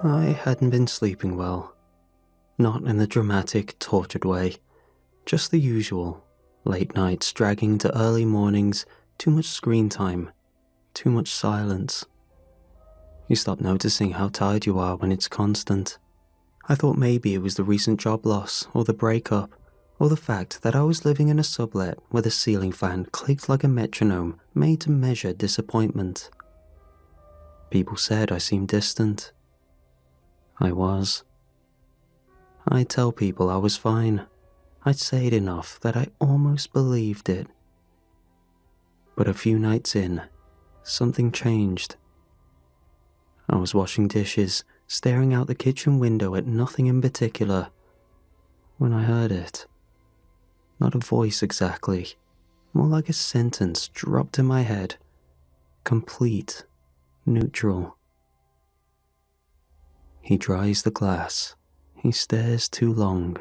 I hadn't been sleeping well. Not in the dramatic, tortured way. Just the usual. Late nights dragging into early mornings, too much screen time, too much silence. You stop noticing how tired you are when it's constant. I thought maybe it was the recent job loss, or the breakup, or the fact that I was living in a sublet where the ceiling fan clicked like a metronome made to measure disappointment. People said I seemed distant. I was. I'd tell people I was fine. I'd say it enough that I almost believed it. But a few nights in, something changed. I was washing dishes, staring out the kitchen window at nothing in particular, when I heard it. Not a voice exactly, more like a sentence dropped in my head. Complete, neutral. He dries the glass. He stares too long.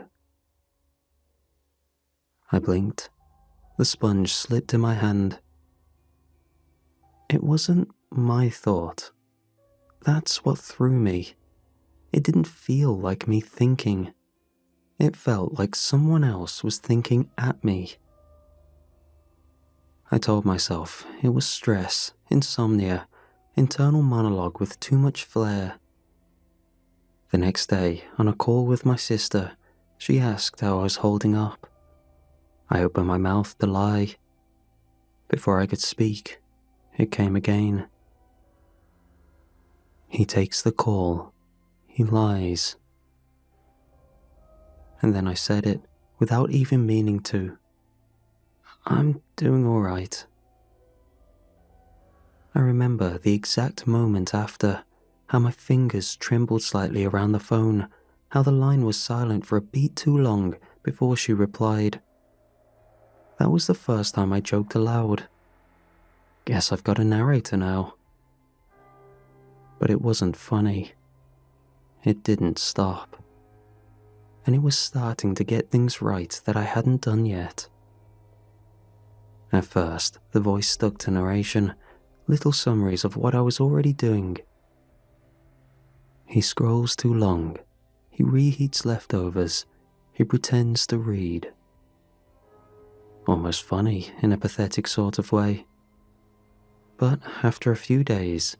I blinked. The sponge slipped in my hand. It wasn't my thought. That's what threw me. It didn't feel like me thinking. It felt like someone else was thinking at me. I told myself it was stress, insomnia, internal monologue with too much flair. The next day, on a call with my sister, she asked how I was holding up. I opened my mouth to lie. Before I could speak, it came again. He takes the call. He lies. And then I said it, without even meaning to. I'm doing all right. I remember the exact moment after, how my fingers trembled slightly around the phone, how the line was silent for a beat too long before she replied. That was the first time I joked aloud. Guess I've got a narrator now. But it wasn't funny. It didn't stop. And it was starting to get things right that I hadn't done yet. At first, the voice stuck to narration, little summaries of what I was already doing. He scrolls too long. He reheats leftovers. He pretends to read. Almost funny in a pathetic sort of way. But after a few days,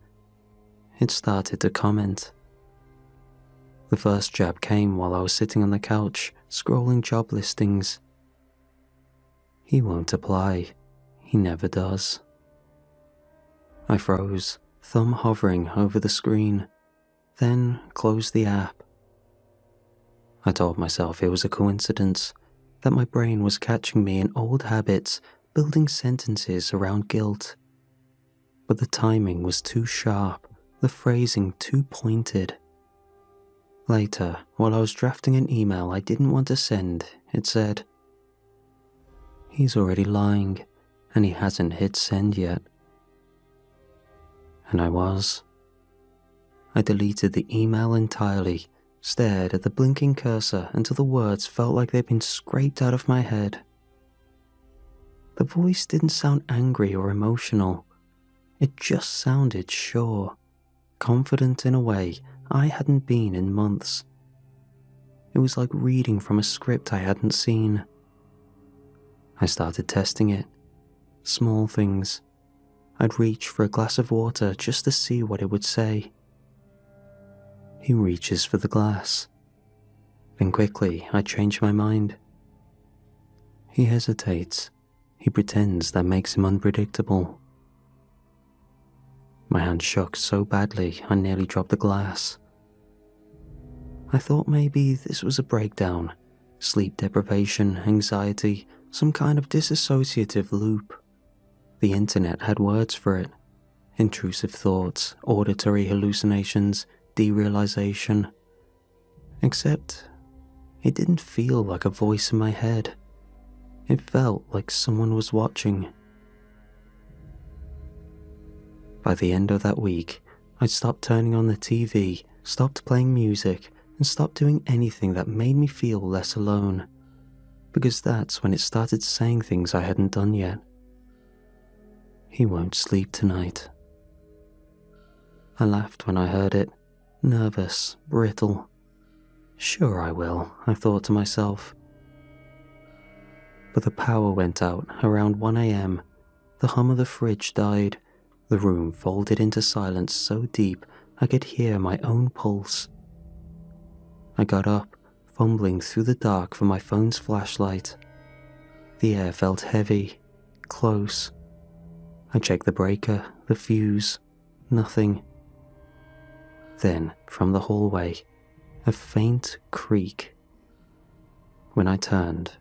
it started to comment. The first jab came while I was sitting on the couch, scrolling job listings. He won't apply. He never does. I froze, thumb hovering over the screen, then closed the app. I told myself it was a coincidence, that my brain was catching me in old habits, building sentences around guilt. But the timing was too sharp, the phrasing too pointed. Later, while I was drafting an email I didn't want to send, it said, "He's already lying, and he hasn't hit send yet." And I was. I deleted the email entirely, stared at the blinking cursor until the words felt like they'd been scraped out of my head. The voice didn't sound angry or emotional. It just sounded sure, confident in a way I hadn't been in months. It was like reading from a script I hadn't seen. I started testing it. Small things. I'd reach for a glass of water just to see what it would say. He reaches for the glass. Then quickly, I change my mind. He hesitates. He pretends that makes him unpredictable. My hand shook so badly I nearly dropped the glass. I thought maybe this was a breakdown, sleep deprivation, anxiety, some kind of dissociative loop. The internet had words for it. Intrusive thoughts, auditory hallucinations, derealization. Except, it didn't feel like a voice in my head. It felt like someone was watching. By the end of that week, I'd stopped turning on the TV, stopped playing music, and stopped doing anything that made me feel less alone. Because that's when it started saying things I hadn't done yet. He won't sleep tonight. I laughed when I heard it. nervous, brittle. Sure I will, I thought to myself. But the power went out around 1 a.m. The hum of the fridge died. The room folded into silence so deep I could hear my own pulse. I got up, fumbling through the dark for my phone's flashlight. The air felt heavy, close. I checked the breaker, the fuse, nothing. Then, from the hallway, a faint creak. When I turned,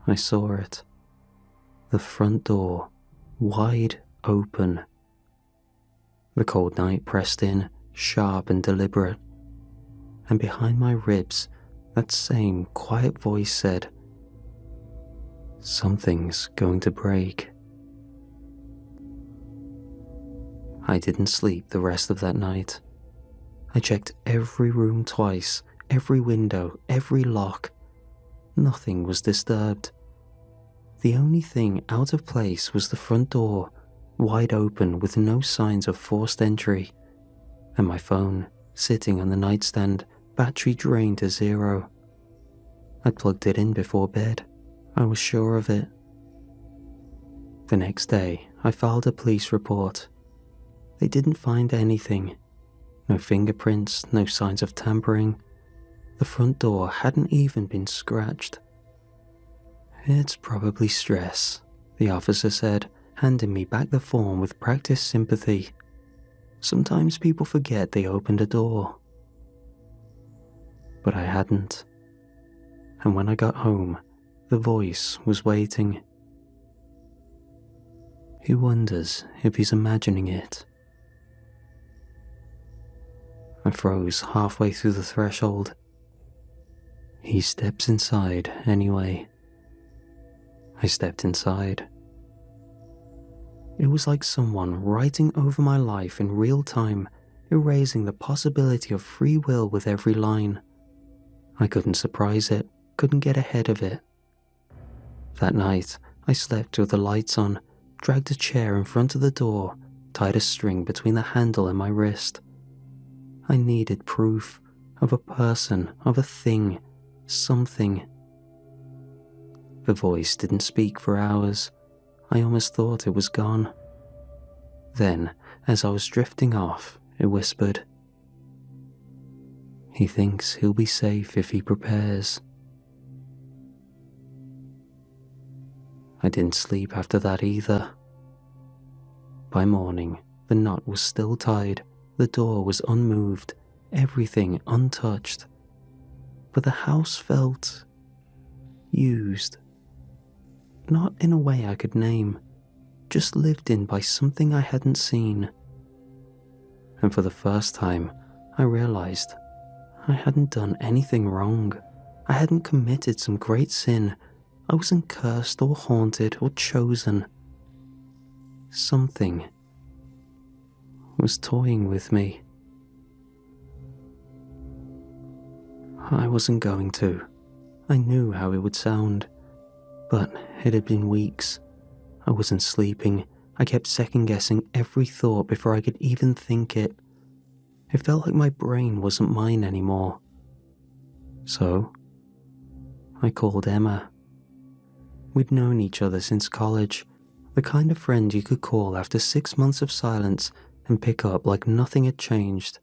I saw it. The front door, wide open. The cold night pressed in, sharp and deliberate. And behind my ribs, that same quiet voice said, "Something's going to break." I didn't sleep the rest of that night. I checked every room twice, every window, every lock. Nothing was disturbed. The only thing out of place was the front door, wide open with no signs of forced entry, and my phone, sitting on the nightstand, battery drained to 0. I'd plugged it in before bed. I was sure of it. The next day, I filed a police report. They didn't find anything. No fingerprints, no signs of tampering. The front door hadn't even been scratched. "It's probably stress," the officer said, handing me back the form with practiced sympathy. "Sometimes people forget they opened a door." But I hadn't. And when I got home, the voice was waiting. Who wonders if he's imagining it? I froze halfway through the threshold. He steps inside anyway. I stepped inside. It was like someone writing over my life in real time, erasing the possibility of free will with every line. I couldn't surprise it, couldn't get ahead of it. That night, I slept with the lights on, dragged a chair in front of the door, tied a string between the handle and my wrist. I needed proof of a person, of a thing, something. The voice didn't speak for hours. I almost thought it was gone. Then, as I was drifting off, it whispered, "He thinks he'll be safe if he prepares." I didn't sleep after that either. By morning, the knot was still tied, the door was unmoved, everything untouched. But the house felt used. Not in a way I could name, just lived in by something I hadn't seen. And for the first time, I realized I hadn't done anything wrong. I hadn't committed some great sin. I wasn't cursed or haunted or chosen. Something was toying with me. I wasn't going to. I knew how it would sound. But it had been weeks. I wasn't sleeping. I kept second-guessing every thought before I could even think it. It felt like my brain wasn't mine anymore. So, I called Emma. We'd known each other since college, the kind of friend you could call after 6 months of silence and pick up like nothing had changed.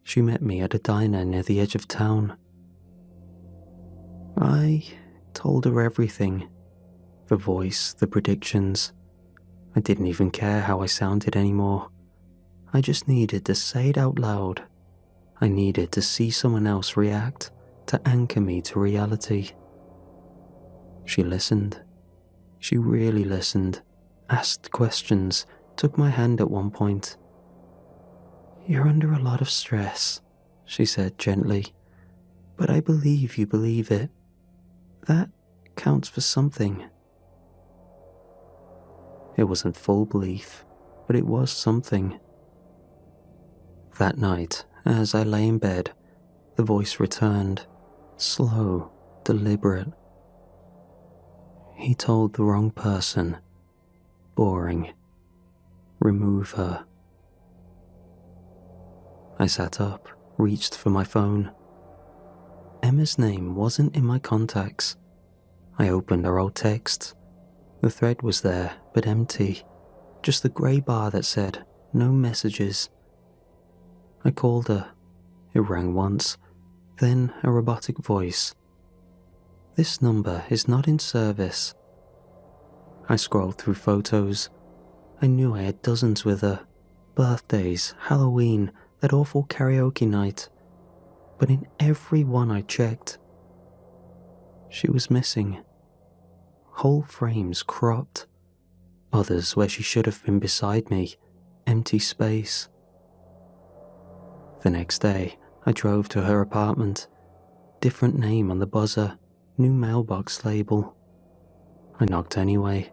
She met me at a diner near the edge of town. I told her everything. The voice, the predictions. I didn't even care how I sounded anymore. I just needed to say it out loud. I needed to see someone else react, to anchor me to reality. She listened. She really listened, asked questions, took my hand at one point. "You're under a lot of stress," she said gently, "but I believe you believe it. That counts for something." It wasn't full belief, but it was something. That night, as I lay in bed, the voice returned, slow, deliberate. "He told the wrong person. Boring. Remove her." I sat up, reached for my phone. Emma's name wasn't in my contacts. I opened her old texts. The thread was there, but empty. Just the grey bar that said, no messages. I called her. It rang once, then a robotic voice. This number is not in service. I scrolled through photos. I knew I had dozens with her. Birthdays, Halloween, that awful karaoke night. But in every one I checked, she was missing. Whole frames cropped. Others where she should have been beside me, empty space. The next day, I drove to her apartment. Different name on the buzzer, new mailbox label. I knocked anyway.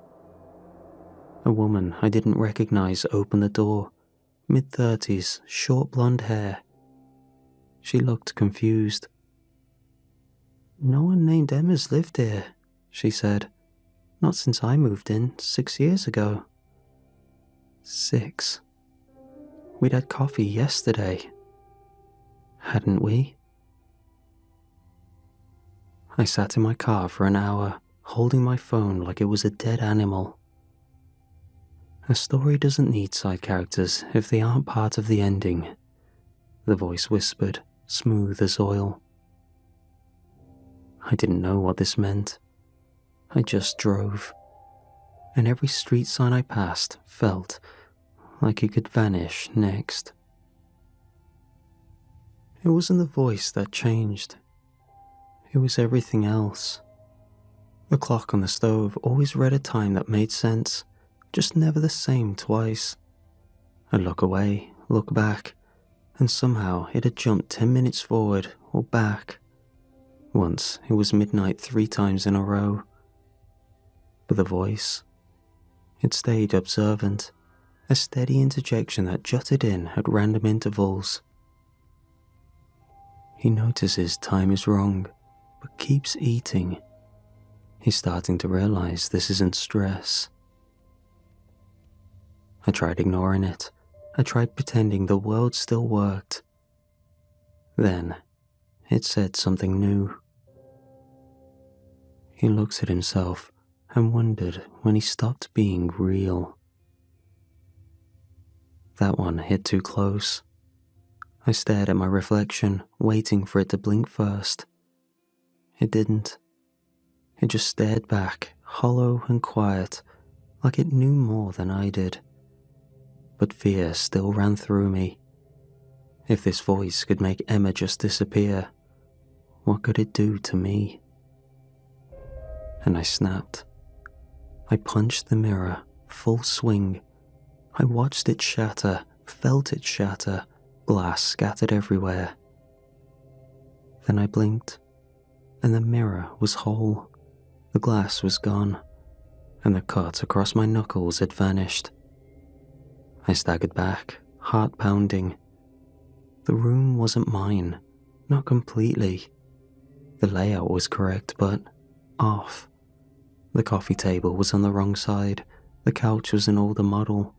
A woman I didn't recognize opened the door, mid-30s, short blonde hair. She looked confused. "No one named Emma's lived here," she said. "Not since I moved in 6 years ago." 6. We'd had coffee yesterday. Hadn't we? I sat in my car for an hour, holding my phone like it was a dead animal. A story doesn't need side characters if they aren't part of the ending, the voice whispered, smooth as oil. I didn't know what this meant. I just drove, and every street sign I passed felt like it could vanish next. It wasn't the voice that changed. It was everything else. The clock on the stove always read a time that made sense, just never the same twice. I'd look away, look back, and somehow it had jumped 10 minutes forward or back. Once it was midnight 3 times in a row. But the voice, it stayed observant, a steady interjection that jutted in at random intervals. He notices time is wrong, but keeps eating. He's starting to realize this isn't stress. I tried ignoring it. I tried pretending the world still worked. Then, it said something new. He looked at himself and wondered when he stopped being real. That one hit too close. I stared at my reflection, waiting for it to blink first. It didn't. It just stared back, hollow and quiet, like it knew more than I did. But fear still ran through me. If this voice could make Emma just disappear, what could it do to me? And I snapped. I punched the mirror, full swing. I watched it shatter, felt it shatter, glass scattered everywhere. Then I blinked, and the mirror was whole. The glass was gone, and the cut across my knuckles had vanished. I staggered back, heart pounding. The room wasn't mine, not completely. The layout was correct, but off. The coffee table was on the wrong side. The couch was an older model.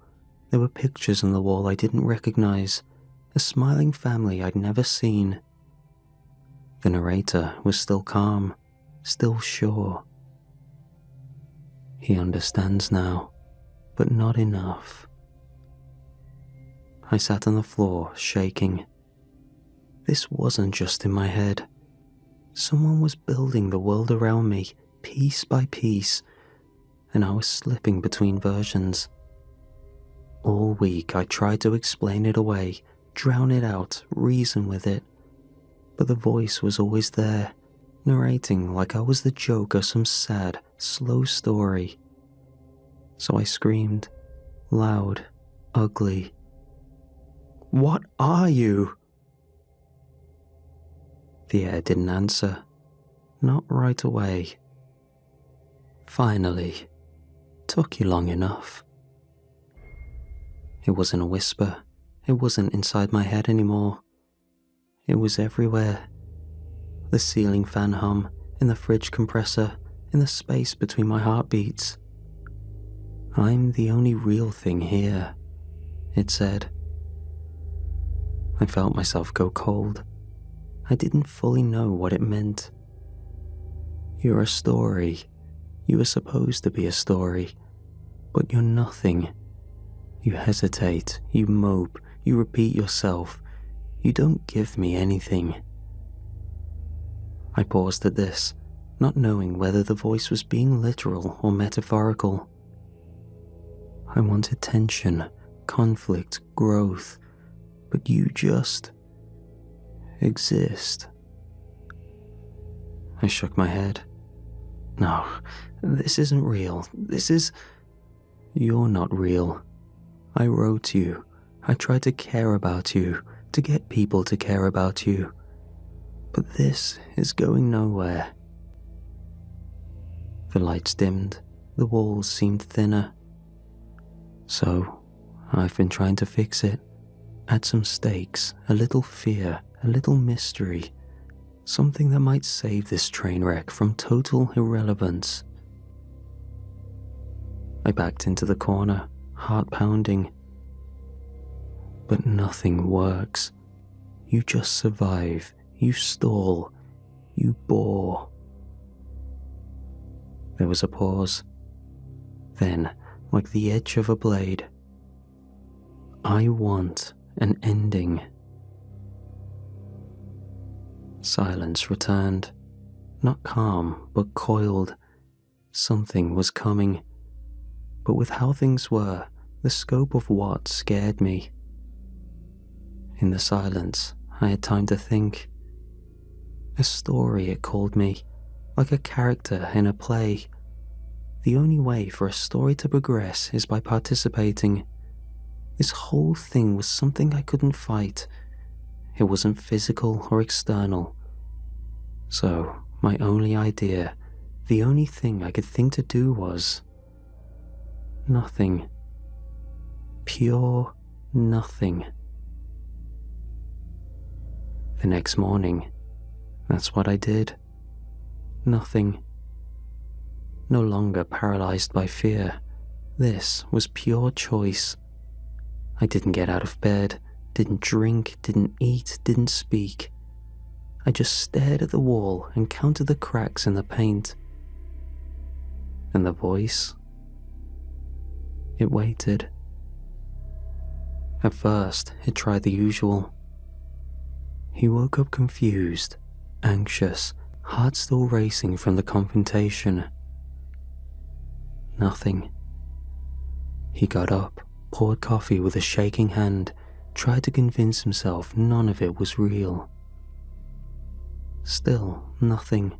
There were pictures on the wall I didn't recognize. A smiling family I'd never seen. The narrator was still calm, still sure. He understands now, but not enough. I sat on the floor, shaking. This wasn't just in my head. Someone was building the world around me, piece by piece, and I was slipping between versions. All week I tried to explain it away, drown it out, reason with it. But the voice was always there, narrating like I was the joke of some sad, slow story. So I screamed, loud, ugly. "What are you?" The air didn't answer. Not right away. Finally. Took you long enough. It wasn't a whisper. It wasn't inside my head anymore. It was everywhere. The ceiling fan hum, in the fridge compressor, in the space between my heartbeats. "I'm the only real thing here," it said. I felt myself go cold. I didn't fully know what it meant. You're a story. You are supposed to be a story, but you're nothing. You hesitate, you mope, you repeat yourself. You don't give me anything. I paused at this, not knowing whether the voice was being literal or metaphorical. I wanted tension, conflict, growth, but you just exist. I shook my head. No, this isn't real. You're not real. I wrote you. I tried to care about you, to get people to care about you. But this is going nowhere. The lights dimmed, the walls seemed thinner. So, I've been trying to fix it. Add some stakes, a little fear, a little mystery. Something that might save this train wreck from total irrelevance. I backed into the corner, heart pounding. But nothing works. You just survive. You stall. You bore. There was a pause. Then, like the edge of a blade, I want an ending. Silence returned. Not calm, but coiled. Something was coming. But with how things were, the scope of what scared me. In the silence, I had time to think. A story, it called me, like a character in a play. The only way for a story to progress is by participating. This whole thing was something I couldn't fight. It wasn't physical or external. So, my only idea, the only thing I could think to do was nothing. Pure nothing. The next morning, that's what I did. Nothing. No longer paralyzed by fear. This was pure choice. I didn't get out of bed, didn't drink, didn't eat, didn't speak. I just stared at the wall and counted the cracks in the paint. And the voice? It waited. At first, it tried the usual. He woke up confused, anxious, heart still racing from the confrontation. Nothing. He got up, poured coffee with a shaking hand, tried to convince himself none of it was real. Still nothing.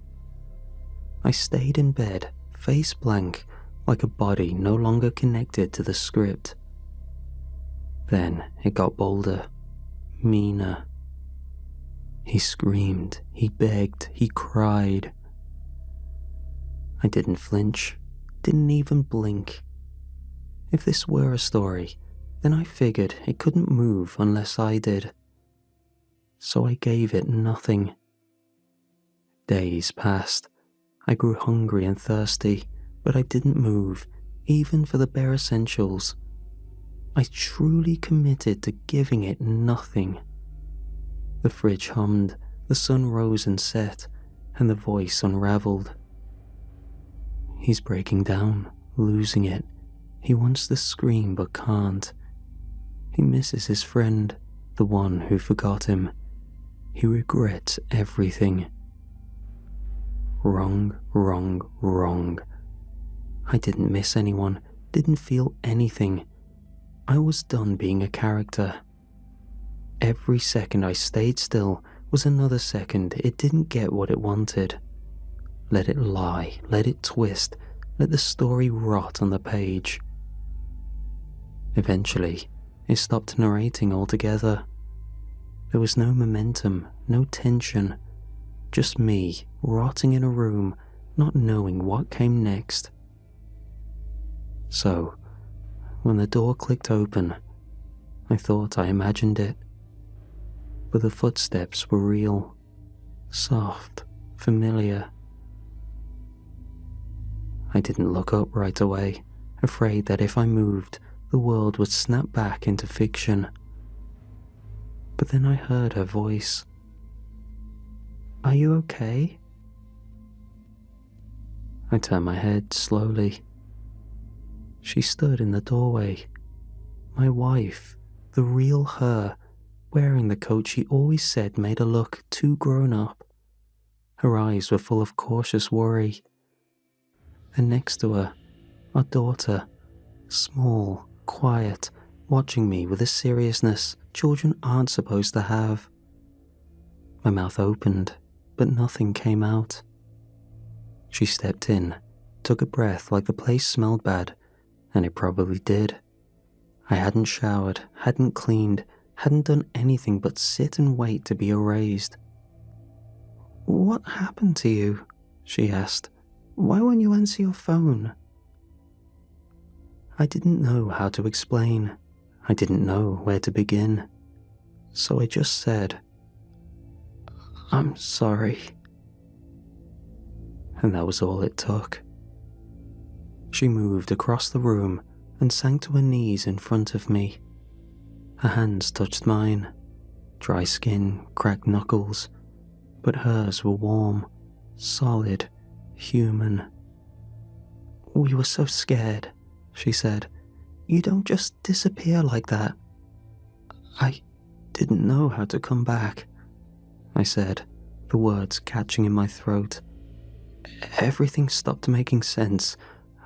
I stayed in bed, face blank, like a body no longer connected to the script. Then it got bolder, meaner. He screamed, he begged, he cried. I didn't flinch, didn't even blink. If this were a story, then I figured it couldn't move unless I did. So I gave it nothing. Days passed. I grew hungry and thirsty, but I didn't move, even for the bare essentials. I truly committed to giving it nothing. The fridge hummed, the sun rose and set, and the voice unraveled. He's breaking down, losing it. He wants to scream but can't. He misses his friend, the one who forgot him. He regrets everything. Wrong, wrong, wrong. I didn't miss anyone, didn't feel anything. I was done being a character. Every second I stayed still was another second it didn't get what it wanted. Let it lie, let it twist, let the story rot on the page. Eventually, it stopped narrating altogether. There was no momentum, no tension, just me rotting in a room, not knowing what came next. So, when the door clicked open, I thought I imagined it. But the footsteps were real, soft, familiar. I didn't look up right away, afraid that if I moved, the world would snap back into fiction. But then I heard her voice. "Are you okay?" I turned my head slowly. She stood in the doorway. My wife, the real her, wearing the coat she always said made her look too grown up. Her eyes were full of cautious worry. And next to her, our daughter, small, quiet, watching me with a seriousness children aren't supposed to have. My mouth opened, but nothing came out. She stepped in, took a breath like the place smelled bad, and it probably did. I hadn't showered, hadn't cleaned, hadn't done anything but sit and wait to be erased. "What happened to you?" she asked. "Why won't you answer your phone?" I didn't know how to explain. I didn't know where to begin. So I just said, "I'm sorry." And that was all it took. She moved across the room and sank to her knees in front of me. Her hands touched mine, dry skin, cracked knuckles, but hers were warm, solid, human. "We were so scared," she said. "You don't just disappear like that." "I didn't know how to come back," I said, the words catching in my throat. "Everything stopped making sense.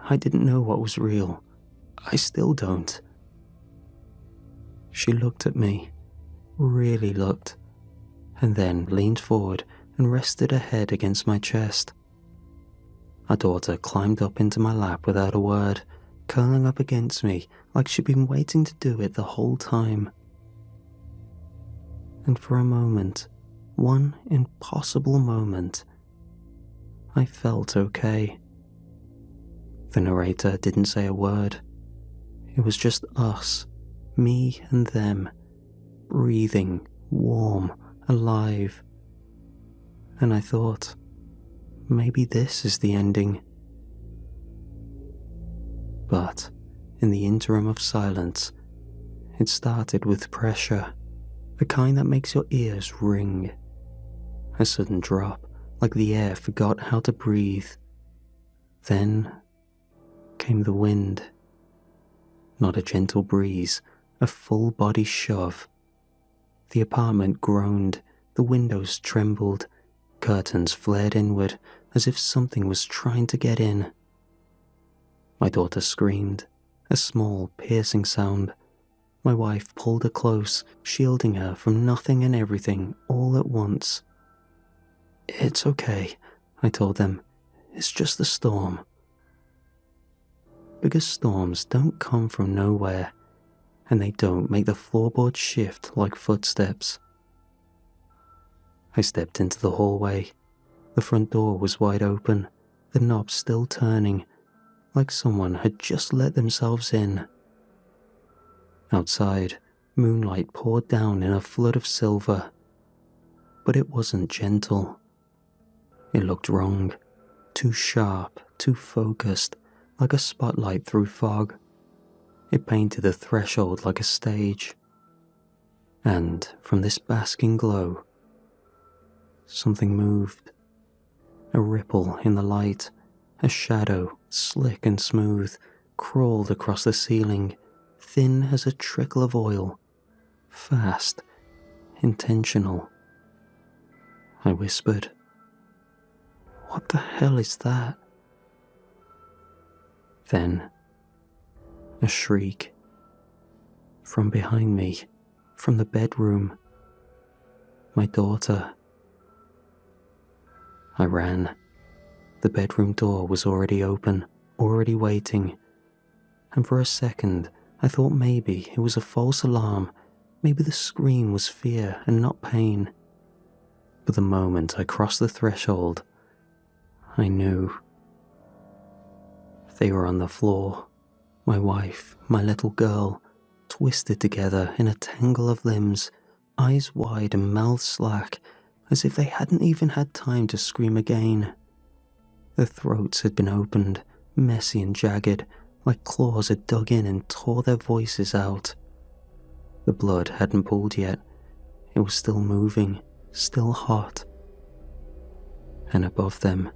I didn't know what was real. I still don't." She looked at me, really looked, and then leaned forward and rested her head against my chest. Our daughter climbed up into my lap without a word, curling up against me like she'd been waiting to do it the whole time. And for a moment, one impossible moment, I felt okay. The narrator didn't say a word. It was just us, me and them, breathing, warm, alive. And I thought, maybe this is the ending. But in the interim of silence, it started with pressure, the kind that makes your ears ring. A sudden drop, like the air forgot how to breathe. Then came the wind. Not a gentle breeze, a full body shove. The apartment groaned, the windows trembled, curtains flared inward as if something was trying to get in. My daughter screamed, a small, piercing sound. My wife pulled her close, shielding her from nothing and everything all at once. "It's okay," I told them. "It's just a storm." Because storms don't come from nowhere, and they don't make the floorboards shift like footsteps. I stepped into the hallway. The front door was wide open, the knob still turning, like someone had just let themselves in. Outside, moonlight poured down in a flood of silver. But it wasn't gentle. It looked wrong, too sharp, too focused, like a spotlight through fog. It painted the threshold like a stage. And from this basking glow, something moved. A ripple in the light, a shadow, slick and smooth, crawled across the ceiling, thin as a trickle of oil, fast, intentional. I whispered, "What the hell is that?" Then, a shriek. From behind me, from the bedroom. My daughter. I ran. The bedroom door was already open, already waiting. And for a second, I thought maybe it was a false alarm. Maybe the scream was fear and not pain. But the moment I crossed the threshold, I knew. They were on the floor. My wife, my little girl, twisted together in a tangle of limbs, eyes wide and mouths slack, as if they hadn't even had time to scream again. Their throats had been opened, messy and jagged, like claws had dug in and tore their voices out. The blood hadn't pooled yet, It was still moving, still hot. And above them,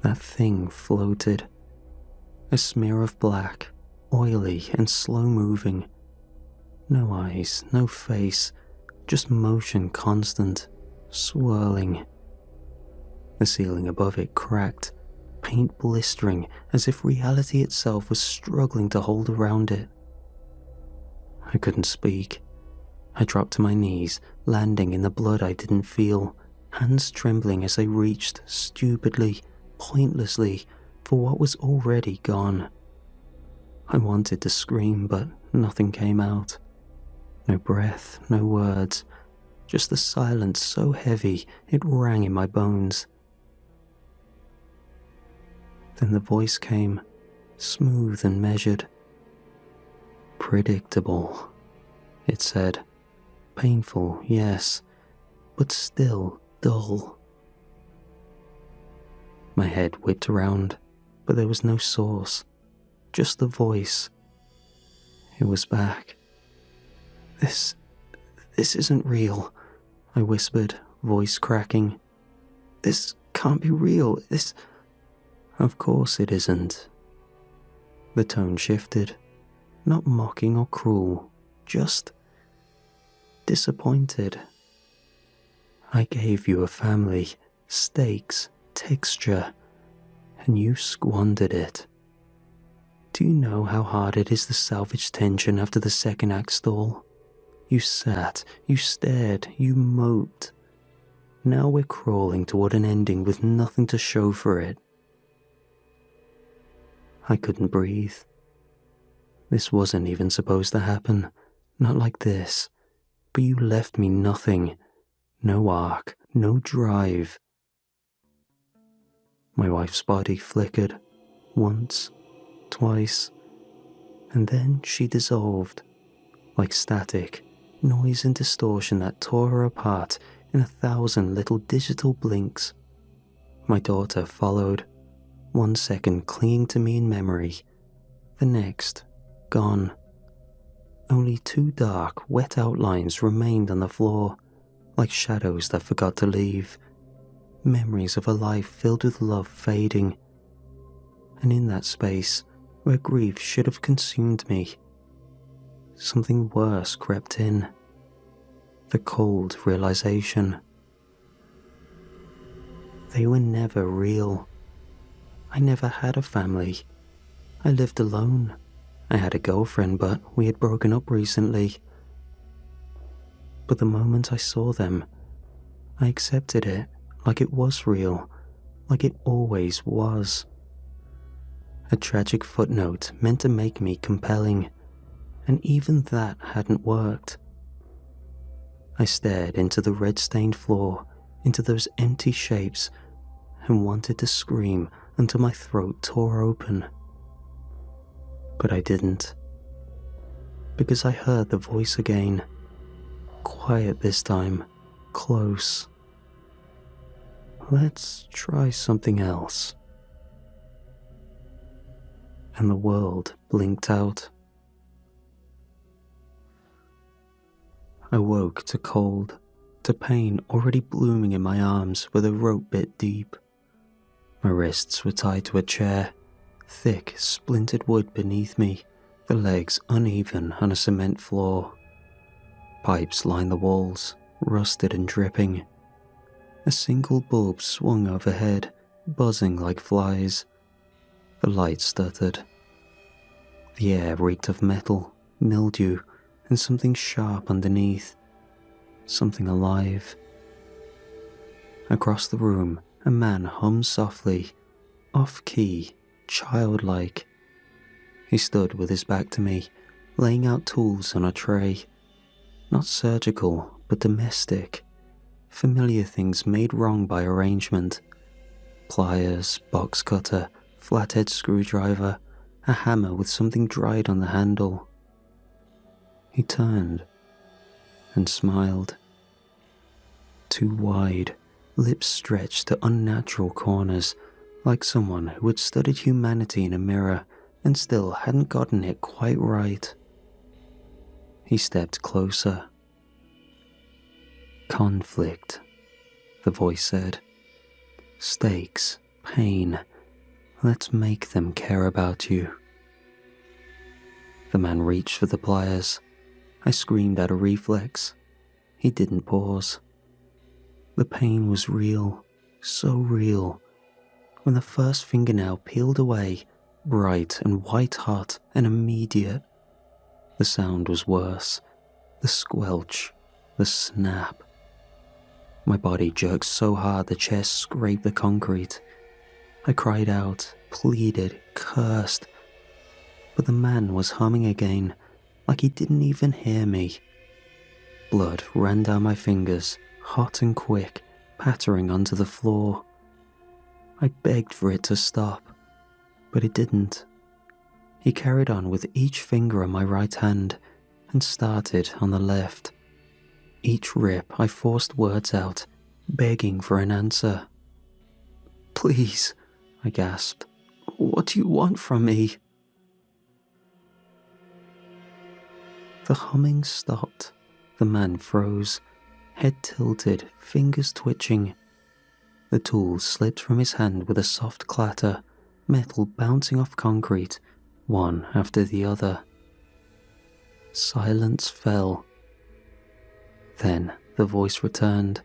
that thing floated. A smear of black, oily and slow-moving. No eyes, no face, just motion constant, swirling. The ceiling above it cracked, paint blistering as if reality itself was struggling to hold around it. I couldn't speak. I dropped to my knees, landing in the blood I didn't feel, hands trembling as I reached, stupidly, pointlessly, for what was already gone. I wanted to scream, but nothing came out. No breath, no words, just the silence so heavy it rang in my bones. Then the voice came, smooth and measured. Predictable, it said. Painful, yes, but still dull. My head whipped around, but there was no source, just the voice. It was back. This isn't real, I whispered, voice cracking. This can't be real, this... Of course it isn't. The tone shifted, not mocking or cruel, just disappointed. I gave you a family, stakes, texture, and you squandered it. Do you know how hard it is to salvage tension after the second act stall? You sat, you stared, you moped. Now we're crawling toward an ending with nothing to show for it. I couldn't breathe. This wasn't even supposed to happen, not like this. But you left me nothing, no arc, no drive. My wife's body flickered, once, twice, and then she dissolved, like static, noise and distortion that tore her apart in 1,000 little digital blinks. My daughter followed, 1 second clinging to me in memory, the next, gone. Only 2 dark, wet outlines remained on the floor, like shadows that forgot to leave, memories of a life filled with love fading. And in that space, where grief should have consumed me, something worse crept in. The cold realization. They were never real. I never had a family. I lived alone. I had a girlfriend, but we had broken up recently. But the moment I saw them, I accepted it like it was real, like it always was. A tragic footnote meant to make me compelling, and even that hadn't worked. I stared into the red-stained floor, into those empty shapes, and wanted to scream until my throat tore open. But I didn't, because I heard the voice again, quiet this time, close. Let's try something else. And the world blinked out. I woke to cold, to pain already blooming in my arms where the rope bit deep. My wrists were tied to a chair, thick, splintered wood beneath me, the legs uneven on a cement floor. Pipes lined the walls, rusted and dripping. A single bulb swung overhead, buzzing like flies. The light stuttered. The air reeked of metal, mildew, and something sharp underneath. Something alive. Across the room, a man hummed softly, off-key, childlike. He stood with his back to me, laying out tools on a tray. Not surgical, but domestic. Familiar things made wrong by arrangement. Pliers, box cutter, flathead screwdriver, a hammer with something dried on the handle. He turned and smiled. Too wide, lips stretched to unnatural corners, like someone who had studied humanity in a mirror and still hadn't gotten it quite right. He stepped closer. Conflict, the voice said. Stakes, pain. Let's make them care about you. The man reached for the pliers. I screamed out of reflex. He didn't pause. The pain was real, so real. When the first fingernail peeled away, bright and white hot and immediate, the sound was worse. The squelch, the snap. My body jerked so hard the chair scraped the concrete. I cried out, pleaded, cursed. But the man was humming again, like he didn't even hear me. Blood ran down my fingers, hot and quick, pattering onto the floor. I begged for it to stop, but it didn't. He carried on with each finger on my right hand and started on the left. Each rip I forced words out, begging for an answer. Please, I gasped. What do you want from me? The humming stopped. The man froze, head tilted, fingers twitching. The tools slipped from his hand with a soft clatter, metal bouncing off concrete, one after the other. Silence fell. Then the voice returned,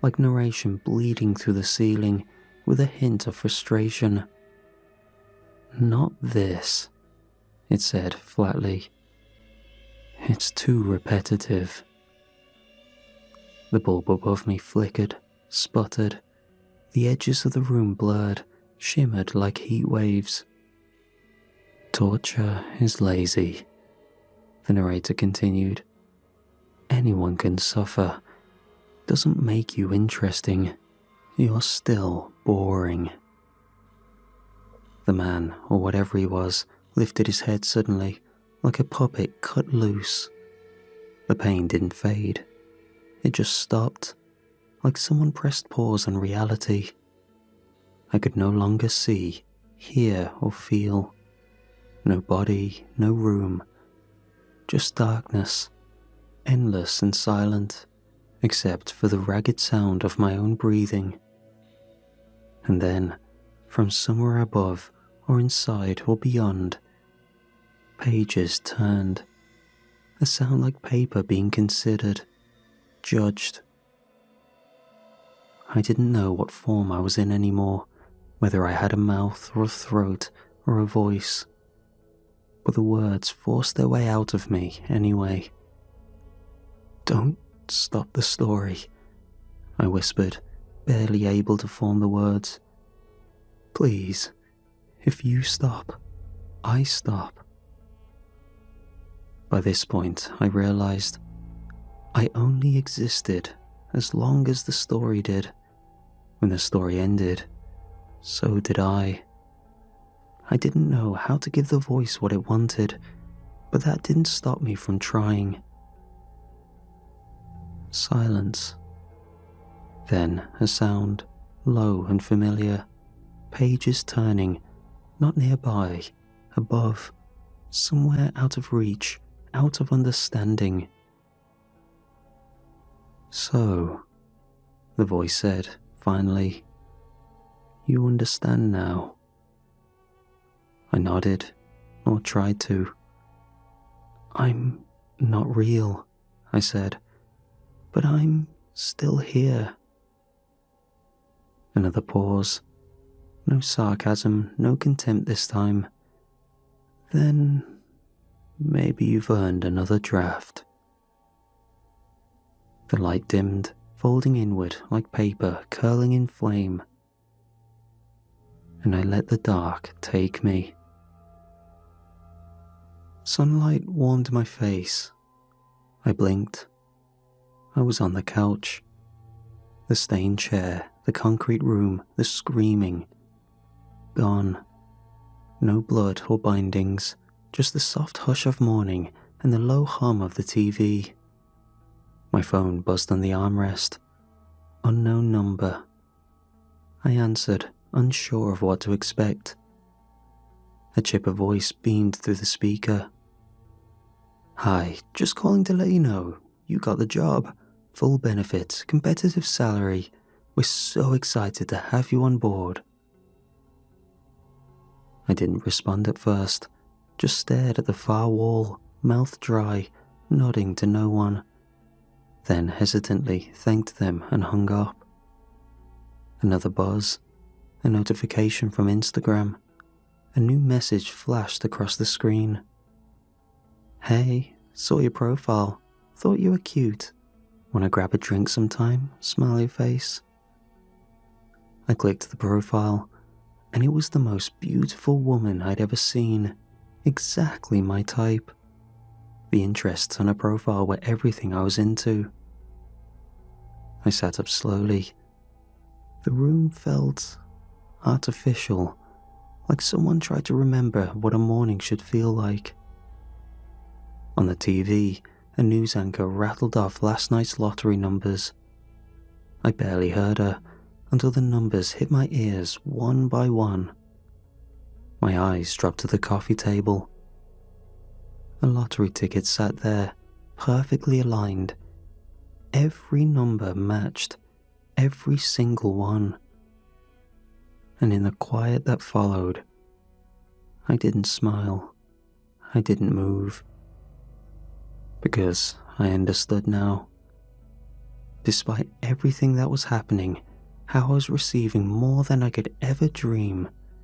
like narration bleeding through the ceiling, with a hint of frustration. Not this, it said flatly. It's too repetitive. The bulb above me flickered, sputtered. The edges of the room blurred, shimmered like heat waves. Torture is lazy, the narrator continued. Anyone can suffer. Doesn't make you interesting. You're still boring. The man, or whatever he was, lifted his head suddenly, like a puppet cut loose. The pain didn't fade. It just stopped, like someone pressed pause on reality. I could no longer see, hear, or feel. No body, no room. Just darkness, endless and silent, except for the ragged sound of my own breathing. And then, from somewhere above, or inside, or beyond, pages turned. A sound like paper being considered, judged. I didn't know what form I was in anymore, whether I had a mouth or a throat or a voice. But the words forced their way out of me anyway. Don't stop the story, I whispered, barely able to form the words. Please, if you stop, I stop. By this point, I realized I only existed as long as the story did. When the story ended, so did I. I didn't know how to give the voice what it wanted, but that didn't stop me from trying. Silence. Then a sound, low and familiar, pages turning, not nearby, above, somewhere out of reach, out of understanding. So, the voice said, finally, you understand now. I nodded, or tried to. I'm not real, I said, but I'm still here. Another pause. No sarcasm, no contempt this time. Then, maybe you've earned another draft. The light dimmed, folding inward like paper curling in flame. And I let the dark take me. Sunlight warmed my face. I blinked. I was on the couch. The stained chair, the concrete room, the screaming. Gone. No blood or bindings, just the soft hush of morning and the low hum of the TV. My phone buzzed on the armrest. Unknown number. I answered, unsure of what to expect. A chipper voice beamed through the speaker. Hi, just calling to let you know you got the job. full benefits, competitive salary. We're so excited to have you on board." I didn't respond at first, just stared at the far wall, mouth dry, nodding to no one. Then hesitantly thanked them and hung up. Another buzz, a notification from Instagram. A new message flashed across the screen. "Hey, saw your profile. Thought you were cute. Wanna grab a drink sometime? Smiley face." I clicked the profile, and it was the most beautiful woman I'd ever seen. Exactly my type. The interests on her profile were everything I was into. I sat up slowly. The room felt artificial, like someone tried to remember what a morning should feel like. On the TV, a news anchor rattled off last night's lottery numbers. I barely heard her until the numbers hit my ears one by one. My eyes dropped to the coffee table. A lottery ticket sat there, perfectly aligned. Every number matched, every single one. And in the quiet that followed, I didn't smile. I didn't move. Because I understood now. Despite everything that was happening, how I was receiving more than I could ever dream,